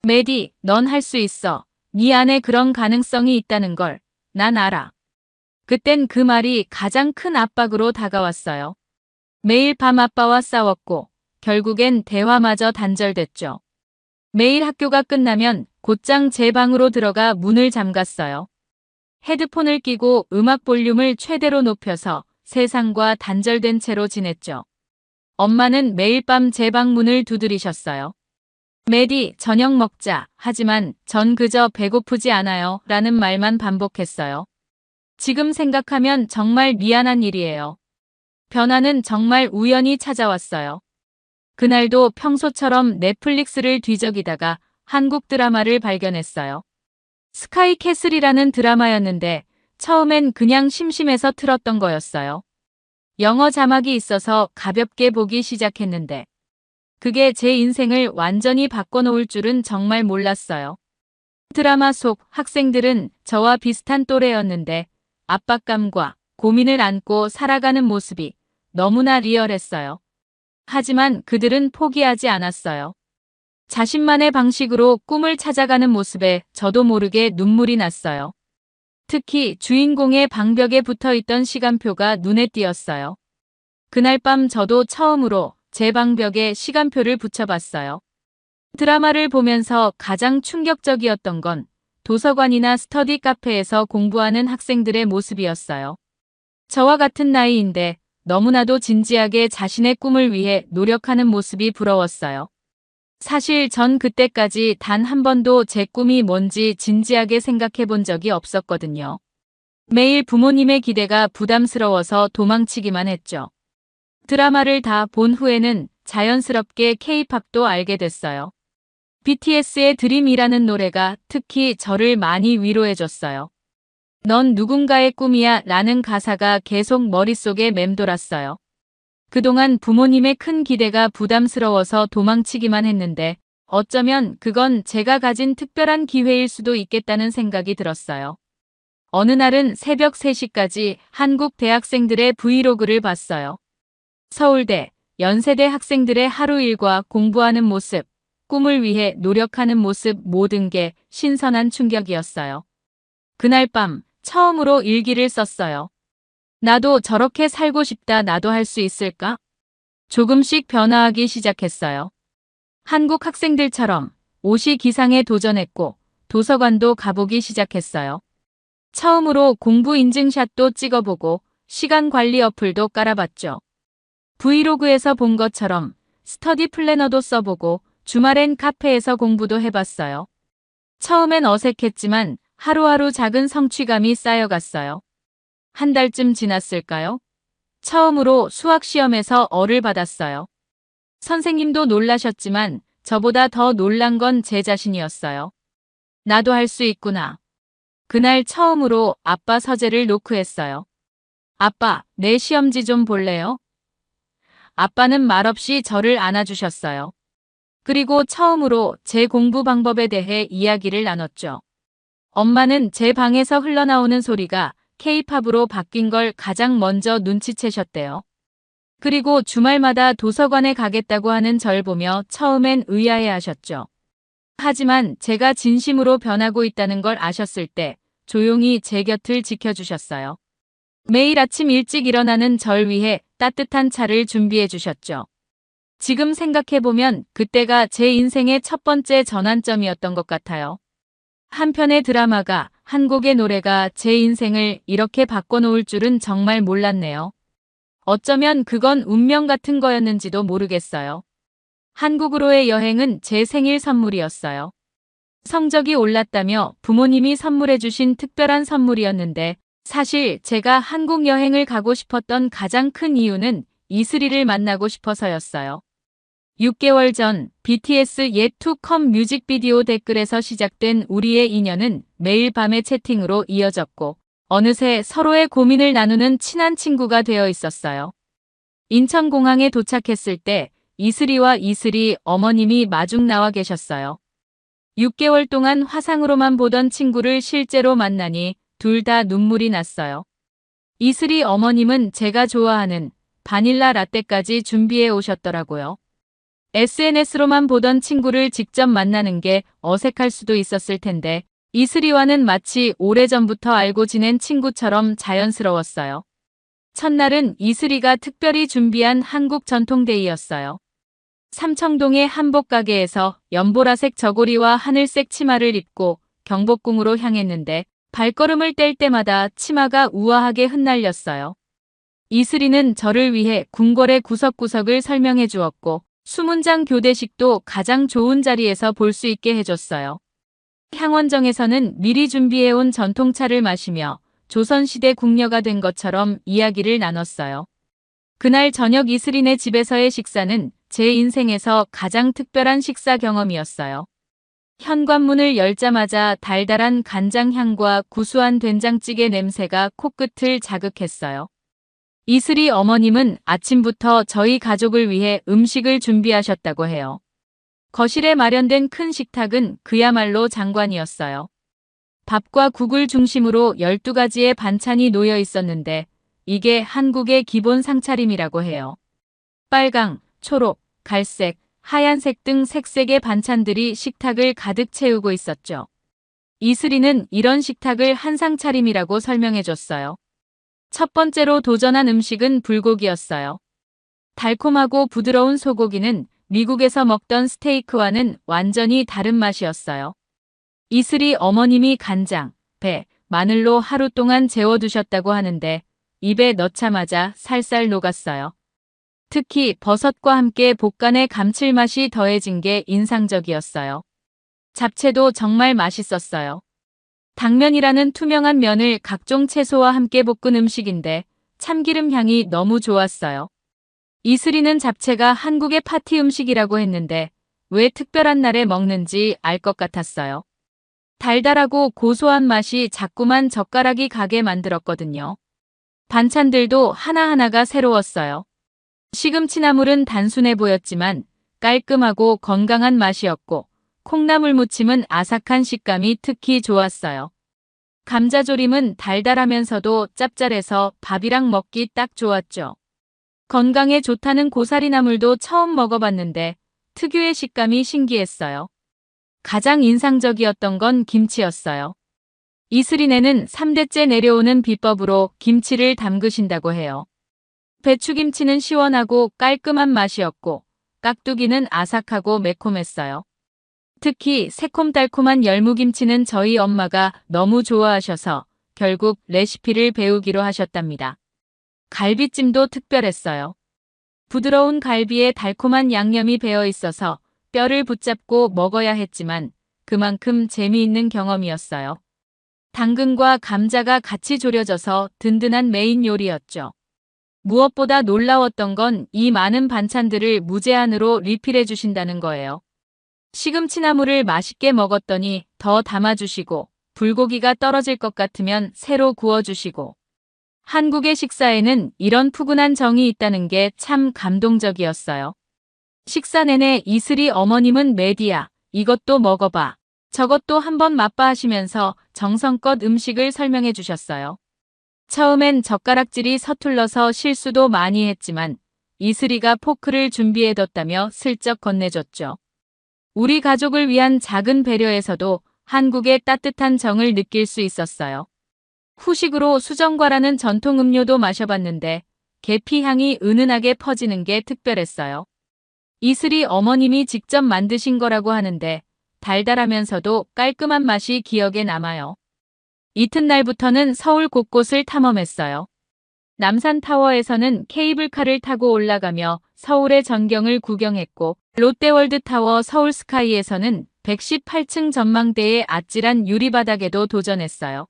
매디, 넌 할 수 있어. 네 안에 그런 가능성이 있다는 걸 난 알아. 그땐 그 말이 가장 큰 압박으로 다가왔어요. 매일 밤 아빠와 싸웠고 결국엔 대화마저 단절됐죠. 매일 학교가 끝나면 곧장 제 방으로 들어가 문을 잠갔어요. 헤드폰을 끼고 음악 볼륨을 최대로 높여서 세상과 단절된 채로 지냈죠. 엄마는 매일 밤 제 방 문을 두드리셨어요. 매디, 저녁 먹자. 하지만 전 그저 배고프지 않아요. 라는 말만 반복했어요. 지금 생각하면 정말 미안한 일이에요. 변화는 정말 우연히 찾아왔어요. 그날도 평소처럼 넷플릭스를 뒤적이다가 한국 드라마를 발견했어요. 스카이캐슬이라는 드라마였는데 처음엔 그냥 심심해서 틀었던 거였어요. 영어 자막이 있어서 가볍게 보기 시작했는데 그게 제 인생을 완전히 바꿔놓을 줄은 정말 몰랐어요. 드라마 속 학생들은 저와 비슷한 또래였는데 압박감과 고민을 안고 살아가는 모습이 너무나 리얼했어요. 하지만 그들은 포기하지 않았어요. 자신만의 방식으로 꿈을 찾아가는 모습에 저도 모르게 눈물이 났어요. 특히 주인공의 방벽에 붙어있던 시간표가 눈에 띄었어요. 그날 밤 저도 처음으로 제 방벽에 시간표를 붙여봤어요. 드라마를 보면서 가장 충격적이었던 건 도서관이나 스터디 카페에서 공부하는 학생들의 모습이었어요. 저와 같은 나이인데 너무나도 진지하게 자신의 꿈을 위해 노력하는 모습이 부러웠어요. 사실 전 그때까지 단 한 번도 제 꿈이 뭔지 진지하게 생각해 본 적이 없었거든요. 매일 부모님의 기대가 부담스러워서 도망치기만 했죠. 드라마를 다 본 후에는 자연스럽게 K-팝도 알게 됐어요. BTS의 드림이라는 노래가 특히 저를 많이 위로해줬어요. 넌 누군가의 꿈이야 라는 가사가 계속 머릿속에 맴돌았어요. 그동안 부모님의 큰 기대가 부담스러워서 도망치기만 했는데 어쩌면 그건 제가 가진 특별한 기회일 수도 있겠다는 생각이 들었어요. 어느 날은 새벽 3시까지 한국 대학생들의 브이로그를 봤어요. 서울대, 연세대 학생들의 하루 일과 공부하는 모습, 꿈을 위해 노력하는 모습 모든 게 신선한 충격이었어요. 그날 밤 처음으로 일기를 썼어요. 나도 저렇게 살고 싶다. 나도 할 수 있을까? 조금씩 변화하기 시작했어요. 한국 학생들처럼 옷이 기상에 도전했고 도서관도 가보기 시작했어요. 처음으로 공부 인증샷도 찍어보고 시간 관리 어플도 깔아봤죠. 브이로그에서 본 것처럼 스터디 플래너도 써보고 주말엔 카페에서 공부도 해봤어요. 처음엔 어색했지만 하루하루 작은 성취감이 쌓여갔어요. 한 달쯤 지났을까요? 처음으로 수학 시험에서 어를 받았어요. 선생님도 놀라셨지만 저보다 더 놀란 건 제 자신이었어요. 나도 할 수 있구나. 그날 처음으로 아빠 서재를 노크했어요. 아빠, 내 시험지 좀 볼래요? 아빠는 말없이 저를 안아주셨어요. 그리고 처음으로 제 공부 방법에 대해 이야기를 나눴죠. 엄마는 제 방에서 흘러나오는 소리가 K-팝으로 바뀐 걸 가장 먼저 눈치채셨대요. 그리고 주말마다 도서관에 가겠다고 하는 절 보며 처음엔 의아해하셨죠. 하지만 제가 진심으로 변하고 있다는 걸 아셨을 때 조용히 제 곁을 지켜주셨어요. 매일 아침 일찍 일어나는 절 위해 따뜻한 차를 준비해 주셨죠. 지금 생각해보면 그때가 제 인생의 첫 번째 전환점이었던 것 같아요. 한 편의 드라마가, 한 곡의 노래가 제 인생을 이렇게 바꿔놓을 줄은 정말 몰랐네요. 어쩌면 그건 운명 같은 거였는지도 모르겠어요. 한국으로의 여행은 제 생일 선물이었어요. 성적이 올랐다며 부모님이 선물해주신 특별한 선물이었는데 사실 제가 한국 여행을 가고 싶었던 가장 큰 이유는 이슬이를 만나고 싶어서였어요. 6개월 전 BTS Yet to Come 뮤직비디오 댓글에서 시작된 우리의 인연은 매일 밤의 채팅으로 이어졌고 어느새 서로의 고민을 나누는 친한 친구가 되어 있었어요. 인천공항에 도착했을 때 이슬이와 이슬이 어머님이 마중 나와 계셨어요. 6개월 동안 화상으로만 보던 친구를 실제로 만나니 둘 다 눈물이 났어요. 이슬이 어머님은 제가 좋아하는 바닐라 라떼까지 준비해 오셨더라고요. SNS로만 보던 친구를 직접 만나는 게 어색할 수도 있었을 텐데 이슬이와는 마치 오래전부터 알고 지낸 친구처럼 자연스러웠어요. 첫날은 이슬이가 특별히 준비한 한국 전통데이였어요. 삼청동의 한복 가게에서 연보라색 저고리와 하늘색 치마를 입고 경복궁으로 향했는데 발걸음을 뗄 때마다 치마가 우아하게 흩날렸어요. 이슬이는 저를 위해 궁궐의 구석구석을 설명해 주었고 수문장 교대식도 가장 좋은 자리에서 볼 수 있게 해줬어요. 향원정에서는 미리 준비해온 전통차를 마시며 조선시대 궁녀가 된 것처럼 이야기를 나눴어요. 그날 저녁 이슬이네 집에서의 식사는 제 인생에서 가장 특별한 식사 경험이었어요. 현관문을 열자마자 달달한 간장 향과 구수한 된장찌개 냄새가 코끝을 자극했어요. 이슬이 어머님은 아침부터 저희 가족을 위해 음식을 준비하셨다고 해요. 거실에 마련된 큰 식탁은 그야말로 장관이었어요. 밥과 국을 중심으로 12가지의 반찬이 놓여 있었는데 이게 한국의 기본 상차림이라고 해요. 빨강, 초록, 갈색, 하얀색 등 색색의 반찬들이 식탁을 가득 채우고 있었죠. 이슬이는 이런 식탁을 한상차림이라고 설명해줬어요. 첫 번째로 도전한 음식은 불고기였어요. 달콤하고 부드러운 소고기는 미국에서 먹던 스테이크와는 완전히 다른 맛이었어요. 이슬이 어머님이 간장, 배, 마늘로 하루 동안 재워두셨다고 하는데 입에 넣자마자 살살 녹았어요. 특히 버섯과 함께 볶간의 감칠맛이 더해진 게 인상적이었어요. 잡채도 정말 맛있었어요. 당면이라는 투명한 면을 각종 채소와 함께 볶은 음식인데 참기름 향이 너무 좋았어요. 이슬이는 잡채가 한국의 파티 음식이라고 했는데 왜 특별한 날에 먹는지 알 것 같았어요. 달달하고 고소한 맛이 자꾸만 젓가락이 가게 만들었거든요. 반찬들도 하나하나가 새로웠어요. 시금치나물은 단순해 보였지만 깔끔하고 건강한 맛이었고 콩나물 무침은 아삭한 식감이 특히 좋았어요. 감자조림은 달달하면서도 짭짤해서 밥이랑 먹기 딱 좋았죠. 건강에 좋다는 고사리나물도 처음 먹어봤는데 특유의 식감이 신기했어요. 가장 인상적이었던 건 김치였어요. 이슬이네는 3대째 내려오는 비법으로 김치를 담그신다고 해요. 배추김치는 시원하고 깔끔한 맛이었고 깍두기는 아삭하고 매콤했어요. 특히 새콤달콤한 열무김치는 저희 엄마가 너무 좋아하셔서 결국 레시피를 배우기로 하셨답니다. 갈비찜도 특별했어요. 부드러운 갈비에 달콤한 양념이 배어 있어서 뼈를 붙잡고 먹어야 했지만 그만큼 재미있는 경험이었어요. 당근과 감자가 같이 졸여져서 든든한 메인 요리였죠. 무엇보다 놀라웠던 건 이 많은 반찬들을 무제한으로 리필해 주신다는 거예요. 시금치나물을 맛있게 먹었더니 더 담아주시고 불고기가 떨어질 것 같으면 새로 구워주시고 한국의 식사에는 이런 푸근한 정이 있다는 게 참 감동적이었어요. 식사 내내 이슬이 어머님은 메디야, 이것도 먹어봐, 저것도 한번 맛봐 하시면서 정성껏 음식을 설명해 주셨어요. 처음엔 젓가락질이 서툴러서 실수도 많이 했지만 이슬이가 포크를 준비해뒀다며 슬쩍 건네줬죠. 우리 가족을 위한 작은 배려에서도 한국의 따뜻한 정을 느낄 수 있었어요. 후식으로 수정과라는 전통 음료도 마셔봤는데 계피 향이 은은하게 퍼지는 게 특별했어요. 이슬이 어머님이 직접 만드신 거라고 하는데 달달하면서도 깔끔한 맛이 기억에 남아요. 이튿날부터는 서울 곳곳을 탐험했어요. 남산타워에서는 케이블카를 타고 올라가며 서울의 전경을 구경했고 롯데월드타워 서울스카이에서는 118층 전망대의 아찔한 유리바닥에도 도전했어요.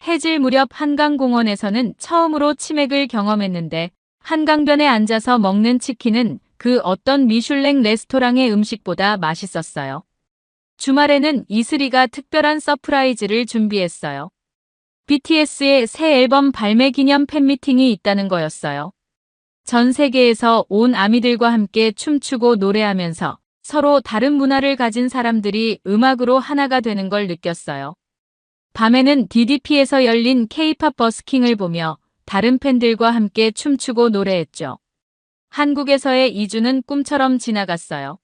해질 무렵 한강공원에서는 처음으로 치맥을 경험했는데 한강변에 앉아서 먹는 치킨은 그 어떤 미슐랭 레스토랑의 음식보다 맛있었어요. 주말에는 이슬이가 특별한 서프라이즈를 준비했어요. BTS의 새 앨범 발매 기념 팬미팅이 있다는 거였어요. 전 세계에서 온 아미들과 함께 춤추고 노래하면서 서로 다른 문화를 가진 사람들이 음악으로 하나가 되는 걸 느꼈어요. 밤에는 DDP에서 열린 K-팝 버스킹을 보며 다른 팬들과 함께 춤추고 노래했죠. 한국에서의 2주는 꿈처럼 지나갔어요.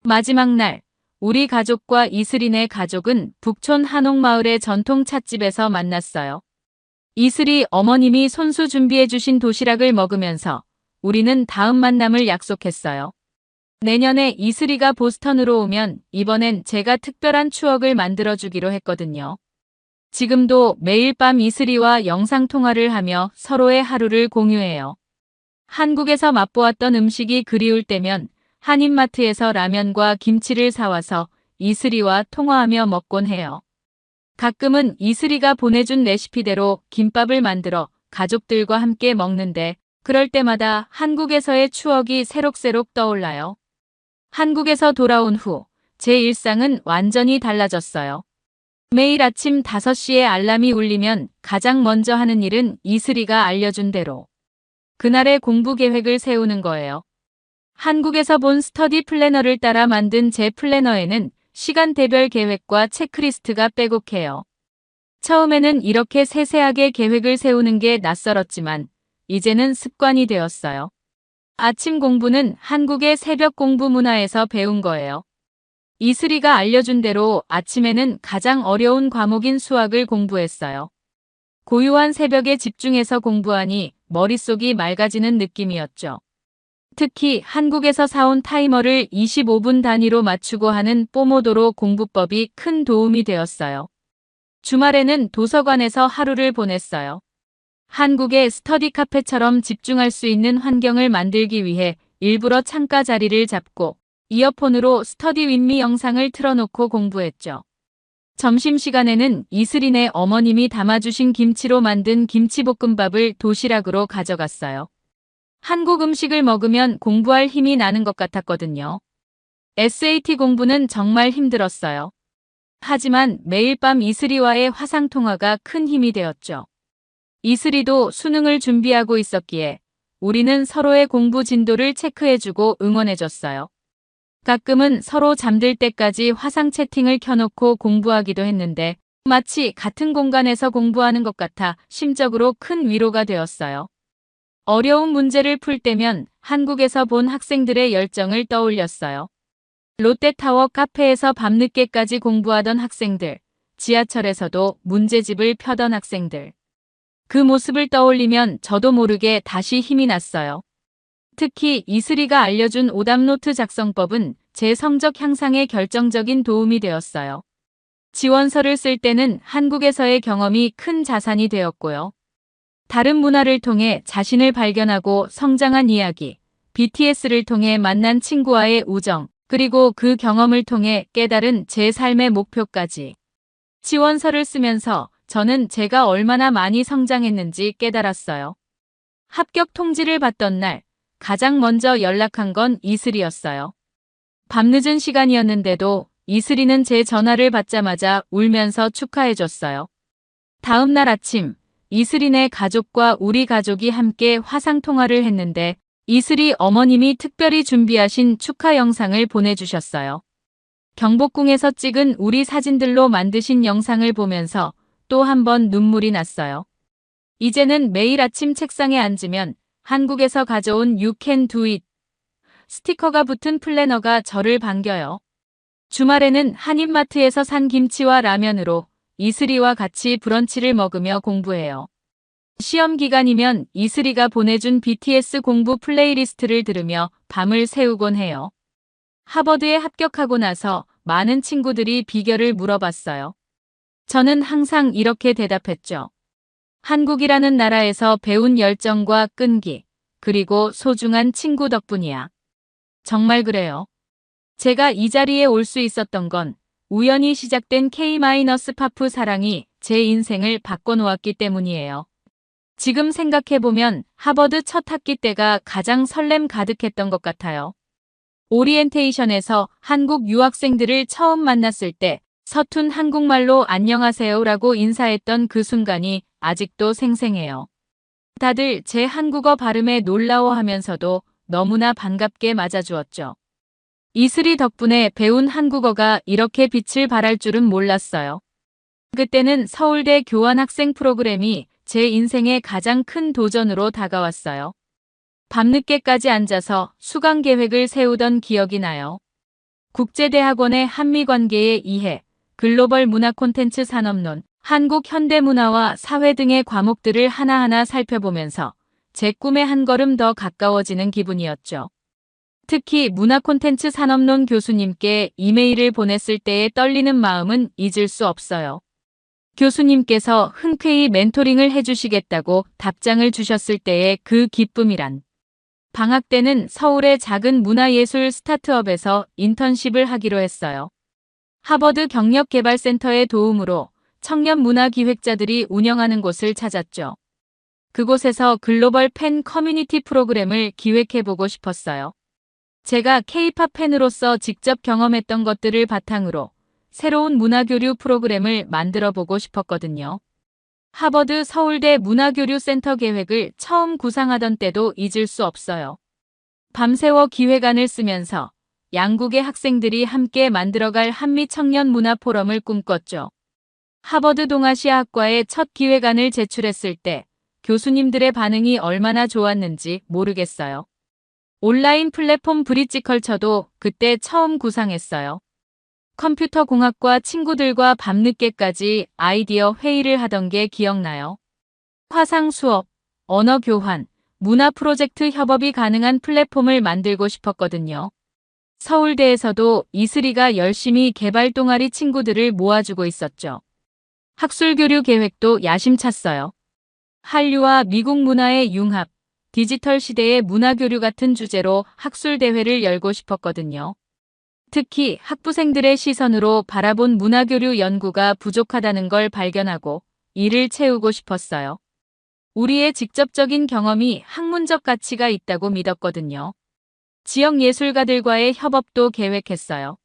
마지막 날, 우리 가족과 이슬이네 가족은 북촌 한옥마을의 전통 찻집에서 만났어요. 이슬이 어머님이 손수 준비해주신 도시락을 먹으면서 우리는 다음 만남을 약속했어요. 내년에 이슬이가 보스턴으로 오면 이번엔 제가 특별한 추억을 만들어주기로 했거든요. 지금도 매일 밤 이슬이와 영상통화를 하며 서로의 하루를 공유해요. 한국에서 맛보았던 음식이 그리울 때면 한인마트에서 라면과 김치를 사와서 이슬이와 통화하며 먹곤 해요. 가끔은 이슬이가 보내준 레시피대로 김밥을 만들어 가족들과 함께 먹는데 그럴 때마다 한국에서의 추억이 새록새록 떠올라요. 한국에서 돌아온 후 제 일상은 완전히 달라졌어요. 매일 아침 5시에 알람이 울리면 가장 먼저 하는 일은 이슬이가 알려준 대로 그날의 공부 계획을 세우는 거예요. 한국에서 본 스터디 플래너를 따라 만든 제 플래너에는 시간대별 계획과 체크리스트가 빼곡해요. 처음에는 이렇게 세세하게 계획을 세우는 게 낯설었지만 이제는 습관이 되었어요. 아침 공부는 한국의 새벽 공부 문화에서 배운 거예요. 이슬이가 알려준 대로 아침에는 가장 어려운 과목인 수학을 공부했어요. 고요한 새벽에 집중해서 공부하니 머릿속이 맑아지는 느낌이었죠. 특히 한국에서 사온 타이머를 25분 단위로 맞추고 하는 포모도로 공부법이 큰 도움이 되었어요. 주말에는 도서관에서 하루를 보냈어요. 한국의 스터디 카페처럼 집중할 수 있는 환경을 만들기 위해 일부러 창가 자리를 잡고 이어폰으로 스터디 윗미 영상을 틀어놓고 공부했죠. 점심시간에는 이슬이네 어머님이 담아주신 김치로 만든 김치볶음밥을 도시락으로 가져갔어요. 한국 음식을 먹으면 공부할 힘이 나는 것 같았거든요. SAT 공부는 정말 힘들었어요. 하지만 매일 밤 이슬이와의 화상통화가 큰 힘이 되었죠. 이슬이도 수능을 준비하고 있었기에 우리는 서로의 공부 진도를 체크해주고 응원해줬어요. 가끔은 서로 잠들 때까지 화상 채팅을 켜놓고 공부하기도 했는데 마치 같은 공간에서 공부하는 것 같아 심적으로 큰 위로가 되었어요. 어려운 문제를 풀 때면 한국에서 본 학생들의 열정을 떠올렸어요. 롯데타워 카페에서 밤늦게까지 공부하던 학생들, 지하철에서도 문제집을 펴던 학생들. 그 모습을 떠올리면 저도 모르게 다시 힘이 났어요. 특히 이슬이가 알려준 오답노트 작성법은 제 성적 향상에 결정적인 도움이 되었어요. 지원서를 쓸 때는 한국에서의 경험이 큰 자산이 되었고요. 다른 문화를 통해 자신을 발견하고 성장한 이야기, BTS를 통해 만난 친구와의 우정, 그리고 그 경험을 통해 깨달은 제 삶의 목표까지. 지원서를 쓰면서 저는 제가 얼마나 많이 성장했는지 깨달았어요. 합격 통지를 받던 날, 가장 먼저 연락한 건 이슬이었어요. 밤늦은 시간이었는데도 이슬이는 제 전화를 받자마자 울면서 축하해줬어요. 다음 날 아침, 이슬이네 가족과 우리 가족이 함께 화상통화를 했는데 이슬이 어머님이 특별히 준비하신 축하 영상을 보내주셨어요. 경복궁에서 찍은 우리 사진들로 만드신 영상을 보면서 또 한 번 눈물이 났어요. 이제는 매일 아침 책상에 앉으면 한국에서 가져온 You Can Do It 스티커가 붙은 플래너가 저를 반겨요. 주말에는 한인마트에서 산 김치와 라면으로 이슬이와 같이 브런치를 먹으며 공부해요. 시험 기간이면 이슬이가 보내준 BTS 공부 플레이리스트를 들으며 밤을 새우곤 해요. 하버드에 합격하고 나서 많은 친구들이 비결을 물어봤어요. 저는 항상 이렇게 대답했죠. 한국이라는 나라에서 배운 열정과 끈기, 그리고 소중한 친구 덕분이야. 정말 그래요. 제가 이 자리에 올 수 있었던 건 우연히 시작된 K-파프 사랑이 제 인생을 바꿔놓았기 때문이에요. 지금 생각해보면 하버드 첫 학기 때가 가장 설렘 가득했던 것 같아요. 오리엔테이션에서 한국 유학생들을 처음 만났을 때 서툰 한국말로 안녕하세요라고 인사했던 그 순간이 아직도 생생해요. 다들 제 한국어 발음에 놀라워하면서도 너무나 반갑게 맞아주었죠. 이슬이 덕분에 배운 한국어가 이렇게 빛을 발할 줄은 몰랐어요. 그때는 서울대 교환학생 프로그램이 제 인생의 가장 큰 도전으로 다가왔어요. 밤늦게까지 앉아서 수강 계획을 세우던 기억이 나요. 국제대학원의 한미관계의 이해, 글로벌 문화 콘텐츠 산업론, 한국 현대문화와 사회 등의 과목들을 하나하나 살펴보면서 제 꿈에 한 걸음 더 가까워지는 기분이었죠. 특히 문화 콘텐츠 산업론 교수님께 이메일을 보냈을 때의 떨리는 마음은 잊을 수 없어요. 교수님께서 흔쾌히 멘토링을 해주시겠다고 답장을 주셨을 때의 그 기쁨이란. 방학 때는 서울의 작은 문화예술 스타트업에서 인턴십을 하기로 했어요. 하버드 경력개발센터의 도움으로 청년 문화 기획자들이 운영하는 곳을 찾았죠. 그곳에서 글로벌 팬 커뮤니티 프로그램을 기획해보고 싶었어요. 제가 K-팝 팬으로서 직접 경험했던 것들을 바탕으로 새로운 문화교류 프로그램을 만들어보고 싶었거든요. 하버드 서울대 문화교류센터 계획을 처음 구상하던 때도 잊을 수 없어요. 밤새워 기획안을 쓰면서 양국의 학생들이 함께 만들어갈 한미 청년 문화 포럼을 꿈꿨죠. 하버드 동아시아학과에 첫 기획안을 제출했을 때 교수님들의 반응이 얼마나 좋았는지 모르겠어요. 온라인 플랫폼 브릿지컬처도 그때 처음 구상했어요. 컴퓨터 공학과 친구들과 밤늦게까지 아이디어 회의를 하던 게 기억나요. 화상 수업, 언어 교환, 문화 프로젝트 협업이 가능한 플랫폼을 만들고 싶었거든요. 서울대에서도 이슬이가 열심히 개발 동아리 친구들을 모아주고 있었죠. 학술교류 계획도 야심찼어요. 한류와 미국 문화의 융합, 디지털 시대의 문화교류 같은 주제로 학술대회를 열고 싶었거든요. 특히 학부생들의 시선으로 바라본 문화교류 연구가 부족하다는 걸 발견하고 이를 채우고 싶었어요. 우리의 직접적인 경험이 학문적 가치가 있다고 믿었거든요. 지역 예술가들과의 협업도 계획했어요.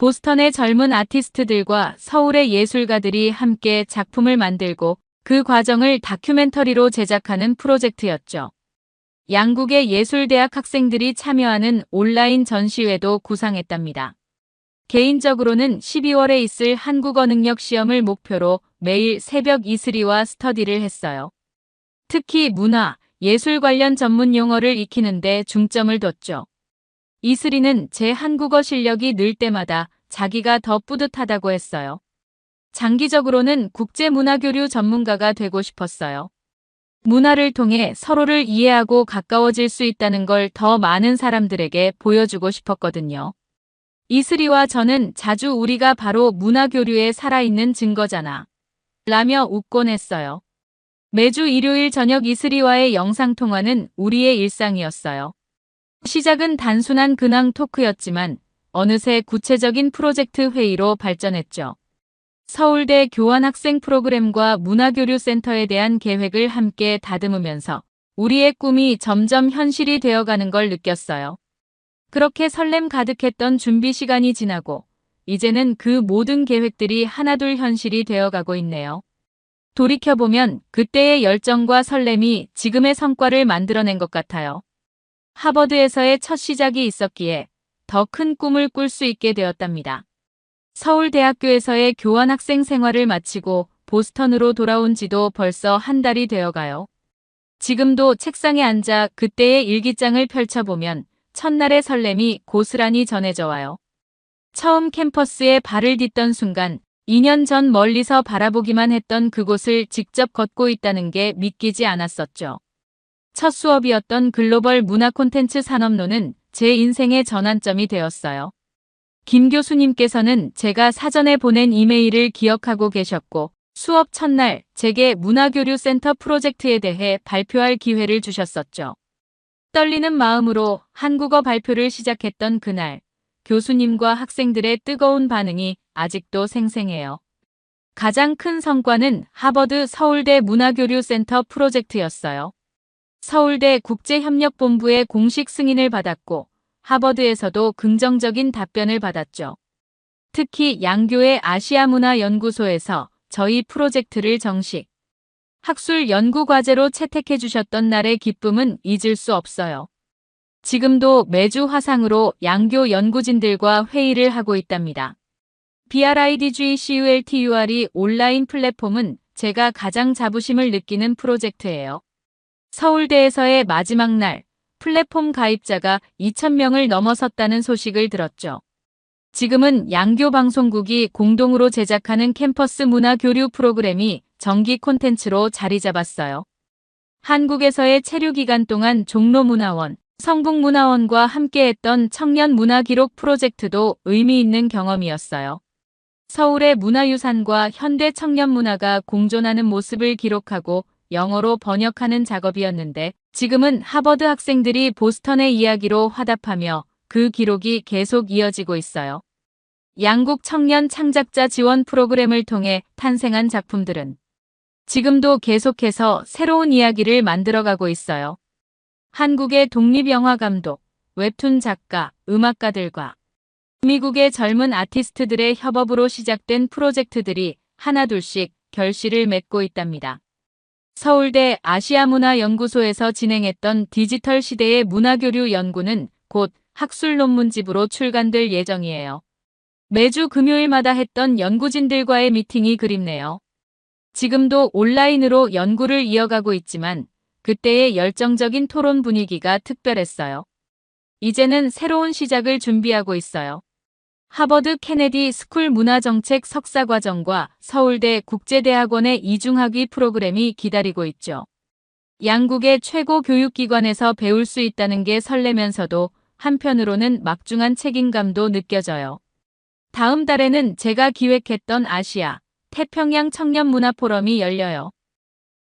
보스턴의 젊은 아티스트들과 서울의 예술가들이 함께 작품을 만들고 그 과정을 다큐멘터리로 제작하는 프로젝트였죠. 양국의 예술대학 학생들이 참여하는 온라인 전시회도 구상했답니다. 개인적으로는 12월에 있을 한국어 능력 시험을 목표로 매일 새벽 이슬이와 스터디를 했어요. 특히 문화, 예술 관련 전문 용어를 익히는데 중점을 뒀죠. 이슬이는 제 한국어 실력이 늘 때마다 자기가 더 뿌듯하다고 했어요. 장기적으로는 국제문화교류 전문가가 되고 싶었어요. 문화를 통해 서로를 이해하고 가까워질 수 있다는 걸 더 많은 사람들에게 보여주고 싶었거든요. 이슬이와 저는 자주 우리가 바로 문화교류에 살아있는 증거잖아 라며 웃곤 했어요. 매주 일요일 저녁 이슬이와의 영상통화는 우리의 일상이었어요. 시작은 단순한 근황 토크였지만 어느새 구체적인 프로젝트 회의로 발전했죠. 서울대 교환학생 프로그램과 문화교류센터에 대한 계획을 함께 다듬으면서 우리의 꿈이 점점 현실이 되어가는 걸 느꼈어요. 그렇게 설렘 가득했던 준비 시간이 지나고 이제는 그 모든 계획들이 하나둘 현실이 되어가고 있네요. 돌이켜보면 그때의 열정과 설렘이 지금의 성과를 만들어낸 것 같아요. 하버드에서의 첫 시작이 있었기에 더 큰 꿈을 꿀 수 있게 되었답니다. 서울대학교에서의 교환학생 생활을 마치고 보스턴으로 돌아온 지도 벌써 한 달이 되어가요. 지금도 책상에 앉아 그때의 일기장을 펼쳐보면 첫날의 설렘이 고스란히 전해져 와요. 처음 캠퍼스에 발을 딛던 순간 2년 전 멀리서 바라보기만 했던 그곳을 직접 걷고 있다는 게 믿기지 않았었죠. 첫 수업이었던 글로벌 문화 콘텐츠 산업론은 제 인생의 전환점이 되었어요. 김 교수님께서는 제가 사전에 보낸 이메일을 기억하고 계셨고 수업 첫날 제게 문화교류센터 프로젝트에 대해 발표할 기회를 주셨었죠. 떨리는 마음으로 한국어 발표를 시작했던 그날, 교수님과 학생들의 뜨거운 반응이 아직도 생생해요. 가장 큰 성과는 하버드 서울대 문화교류센터 프로젝트였어요. 서울대 국제협력본부의 공식 승인을 받았고 하버드에서도 긍정적인 답변을 받았죠. 특히 양교의 아시아문화연구소에서 저희 프로젝트를 정식 학술 연구 과제로 채택해 주셨던 날의 기쁨은 잊을 수 없어요. 지금도 매주 화상으로 양교 연구진들과 회의를 하고 있답니다. BRIDGCULTUR이 온라인 플랫폼은 제가 가장 자부심을 느끼는 프로젝트예요. 서울대에서의 마지막 날 플랫폼 가입자가 2,000명을 넘어섰다는 소식을 들었죠. 지금은 양교 방송국이 공동으로 제작하는 캠퍼스 문화 교류 프로그램이 정기 콘텐츠로 자리 잡았어요. 한국에서의 체류 기간 동안 종로문화원, 성북문화원과 함께했던 청년 문화기록 프로젝트도 의미 있는 경험이었어요. 서울의 문화유산과 현대 청년 문화가 공존하는 모습을 기록하고 영어로 번역하는 작업이었는데 지금은 하버드 학생들이 보스턴의 이야기로 화답하며 그 기록이 계속 이어지고 있어요. 양국 청년 창작자 지원 프로그램을 통해 탄생한 작품들은 지금도 계속해서 새로운 이야기를 만들어가고 있어요. 한국의 독립영화 감독, 웹툰 작가, 음악가들과 미국의 젊은 아티스트들의 협업으로 시작된 프로젝트들이 하나둘씩 결실을 맺고 있답니다. 서울대 아시아문화연구소에서 진행했던 디지털 시대의 문화교류 연구는 곧 학술 논문집으로 출간될 예정이에요. 매주 금요일마다 했던 연구진들과의 미팅이 그립네요. 지금도 온라인으로 연구를 이어가고 있지만 그때의 열정적인 토론 분위기가 특별했어요. 이제는 새로운 시작을 준비하고 있어요. 하버드 케네디 스쿨 문화정책 석사과정과 서울대 국제대학원의 이중학위 프로그램이 기다리고 있죠. 양국의 최고 교육기관에서 배울 수 있다는 게 설레면서도 한편으로는 막중한 책임감도 느껴져요. 다음 달에는 제가 기획했던 아시아, 태평양 청년문화포럼이 열려요.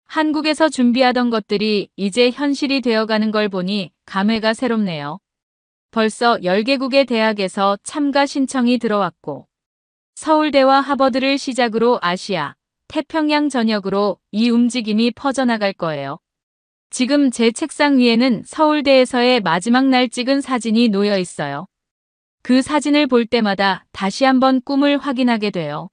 한국에서 준비하던 것들이 이제 현실이 되어가는 걸 보니 감회가 새롭네요. 벌써 10개국의 대학에서 참가 신청이 들어왔고 서울대와 하버드를 시작으로 아시아, 태평양 전역으로 이 움직임이 퍼져나갈 거예요. 지금 제 책상 위에는 서울대에서의 마지막 날 찍은 사진이 놓여 있어요. 그 사진을 볼 때마다 다시 한번 꿈을 확인하게 돼요.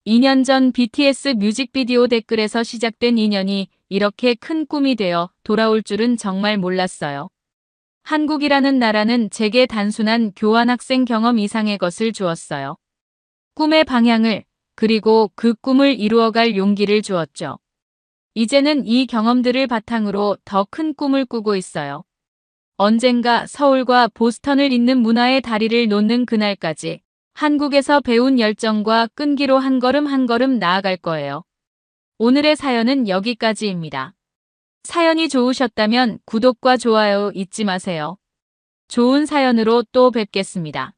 2년 전 BTS 뮤직비디오 댓글에서 시작된 인연이 이렇게 큰 꿈이 되어 돌아올 줄은 정말 몰랐어요. 한국이라는 나라는 제게 단순한 교환학생 경험 이상의 것을 주었어요. 꿈의 방향을, 그리고 그 꿈을 이루어갈 용기를 주었죠. 이제는 이 경험들을 바탕으로 더 큰 꿈을 꾸고 있어요. 언젠가 서울과 보스턴을 잇는 문화의 다리를 놓는 그날까지 한국에서 배운 열정과 끈기로 한 걸음 한 걸음 나아갈 거예요. 오늘의 사연은 여기까지입니다. 사연이 좋으셨다면 구독과 좋아요 잊지 마세요. 좋은 사연으로 또 뵙겠습니다.